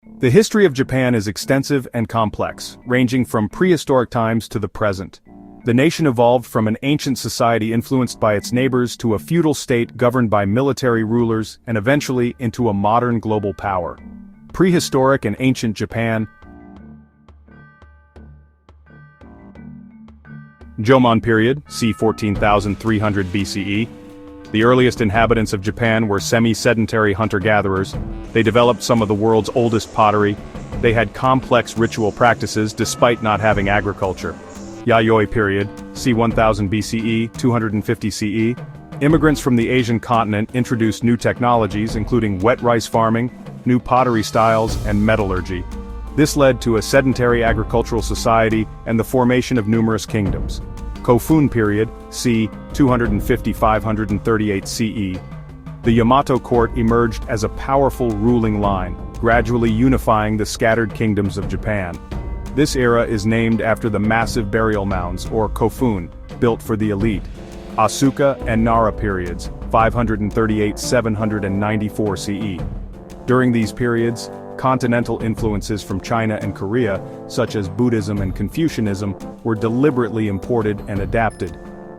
The history of Japan is extensive and complex, ranging from prehistoric times to the present. The nation evolved from an ancient society influenced by its neighbors to a feudal state governed by military rulers and eventually into a modern global power. Prehistoric and ancient Japan. Jōmon period, c. 14,300 BCE. The earliest inhabitants of Japan were semi-sedentary hunter-gatherers. They developed some of the world's oldest pottery. They had complex ritual practices despite not having agriculture. Yayoi period, c. 1000 BCE, 250 CE. Immigrants from the Asian continent introduced new technologies including wet rice farming, new pottery styles, and metallurgy. This led to a sedentary agricultural society and the formation of numerous kingdoms. Kofun period, c. 250–538 CE. The Yamato court emerged as a powerful ruling line, gradually unifying the scattered kingdoms of Japan. This era is named after the massive burial mounds, or Kofun, built for the elite. Asuka and Nara periods, 538–794 CE. During these periods, continental influences from China and Korea, such as Buddhism and Confucianism, were deliberately imported and adapted.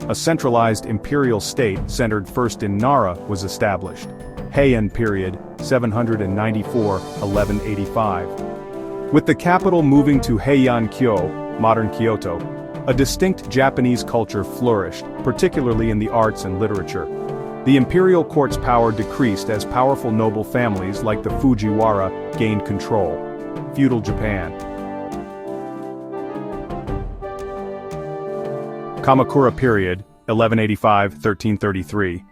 A centralized imperial state centered first in Nara was established. Heian period, 794–1185. With the capital moving to Heian-kyo, modern Kyoto, a distinct Japanese culture flourished, particularly in the arts and literature. The imperial court's power decreased as powerful noble families like the Fujiwara gained control. Feudal Japan. Kamakura period, 1185–1333.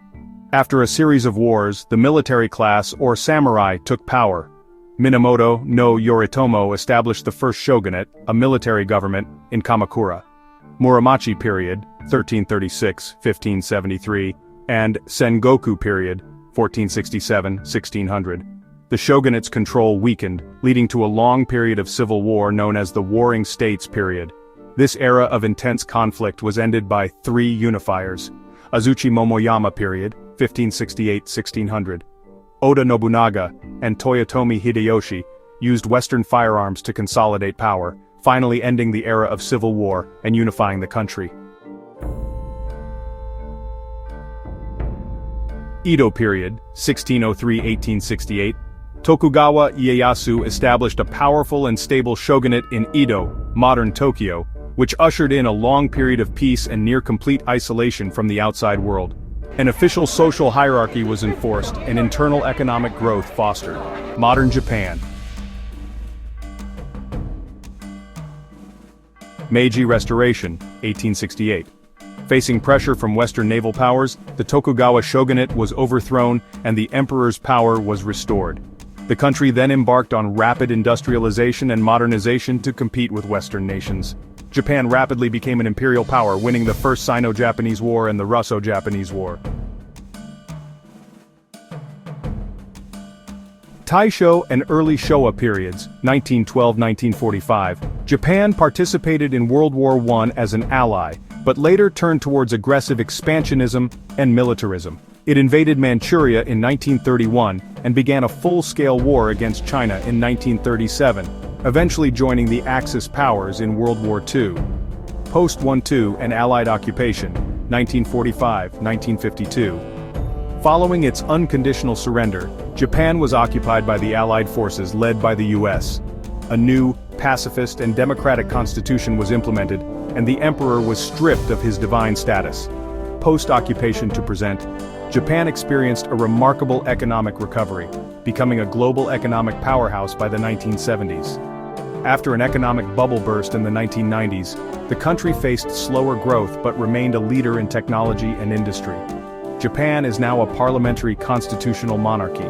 After a series of wars, the military class or samurai took power. Minamoto no Yoritomo established the first shogunate, a military government, in Kamakura. Muromachi period, 1336–1573. And Sengoku period, 1467–1600. The shogunate's control weakened, leading to a long period of civil war known as the Warring States period. This era of intense conflict was ended by three unifiers. Azuchi Momoyama period, 1568–1600. Oda Nobunaga and Toyotomi Hideyoshi used Western firearms to consolidate power, finally ending the era of civil war and unifying the country. Edo period, 1603–1868. Tokugawa Ieyasu established a powerful and stable shogunate in Edo, modern Tokyo, which ushered in a long period of peace and near-complete isolation from the outside world. An official social hierarchy was enforced and internal economic growth fostered. Modern Japan. Meiji Restoration, 1868. Facing pressure from Western naval powers, the Tokugawa shogunate was overthrown and the emperor's power was restored. The country then embarked on rapid industrialization and modernization to compete with Western nations. Japan rapidly became an imperial power, winning the First Sino-Japanese War and the Russo-Japanese War. Taisho and early Showa periods, 1912–1945, Japan participated in World War I as an ally, but later turned towards aggressive expansionism and militarism. It invaded Manchuria in 1931 and began a full-scale war against China in 1937, eventually joining the Axis powers in World War II. Post-World War II and Allied occupation, 1945–1952. Following its unconditional surrender, Japan was occupied by the Allied forces led by the US. A new, pacifist and democratic constitution was implemented, and the emperor was stripped of his divine status. Post-occupation to present, Japan experienced a remarkable economic recovery, becoming a global economic powerhouse by the 1970s. After an economic bubble burst in the 1990s, the country faced slower growth but remained a leader in technology and industry. Japan is now a parliamentary constitutional monarchy,